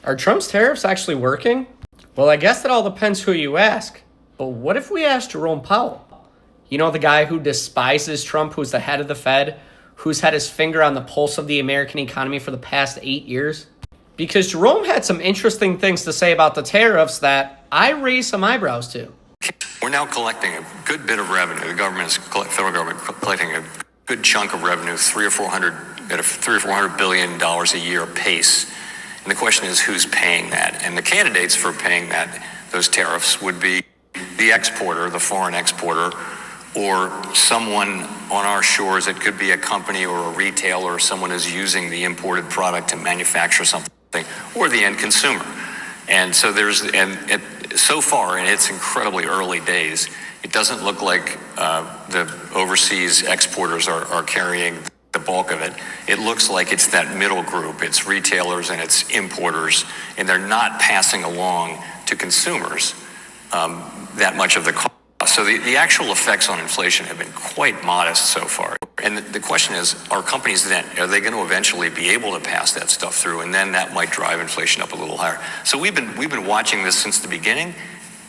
Are Trump's tariffs actually working? Well, I guess that all depends who you ask. But what if we ask Jerome Powell? You know, the guy who despises Trump, who's the head of the Fed, who's had his finger on the pulse of the American economy for the past 8 years? Because Jerome had some interesting things to say about the tariffs that I raised some eyebrows to. We're now collecting a good bit of revenue. The federal government collecting a good chunk of revenue, 300 billion dollars a year pace. And the question is, who's paying that? And the candidates for paying those tariffs would be the exporter, the foreign exporter, or someone on our shores. It could be a company or a retailer, or someone who's using the imported product to manufacture something, or the end consumer. And so so far, in its incredibly early days, it doesn't look like the overseas exporters are carrying the bulk of it. It looks like it's that middle group. It's retailers and it's importers, and they're not passing along to consumers that much of the cost. So the actual effects on inflation have been quite modest so far. And the question is, are companies then, are they going to eventually be able to pass that stuff through? And then that might drive inflation up a little higher. So we've been watching this since the beginning.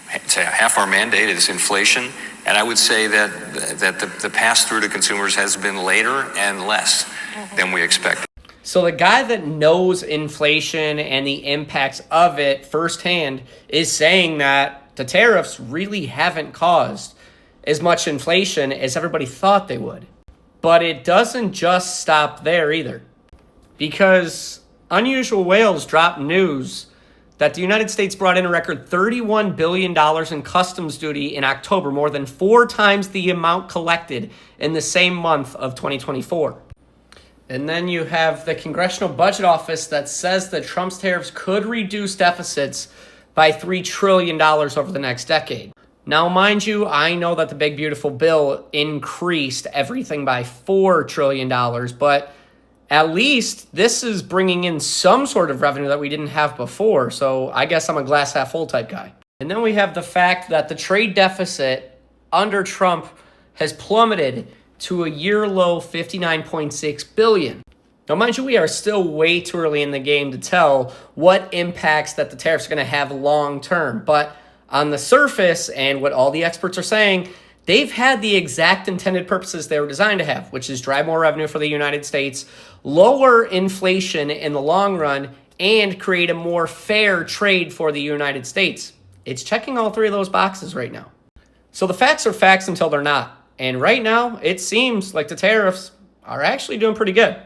Half our mandate is inflation. And I would say that the pass through to consumers has been later and less than we expected. So the guy that knows inflation and the impacts of it firsthand is saying that the tariffs really haven't caused as much inflation as everybody thought they would. But it doesn't just stop there either. Because Unusual Whales dropped news that the United States brought in a record $31 billion in customs duty in October, more than 4 times the amount collected in the same month of 2024. And then you have the Congressional Budget Office that says that Trump's tariffs could reduce deficits by $3 trillion over the next decade. Now, mind you, I know that the big beautiful bill increased everything by $4 trillion, but at least this is bringing in some sort of revenue that we didn't have before. So I guess I'm a glass half full type guy. And then we have the fact that the trade deficit under Trump has plummeted to a year low $59.6 billion. Now, mind you, we are still way too early in the game to tell what impacts that the tariffs are going to have long term. But on the surface, and what all the experts are saying, they've had the exact intended purposes they were designed to have, which is drive more revenue for the United States, lower inflation in the long run, and create a more fair trade for the United States. It's checking all 3 of those boxes right now. So the facts are facts until they're not. And right now, it seems like the tariffs are actually doing pretty good.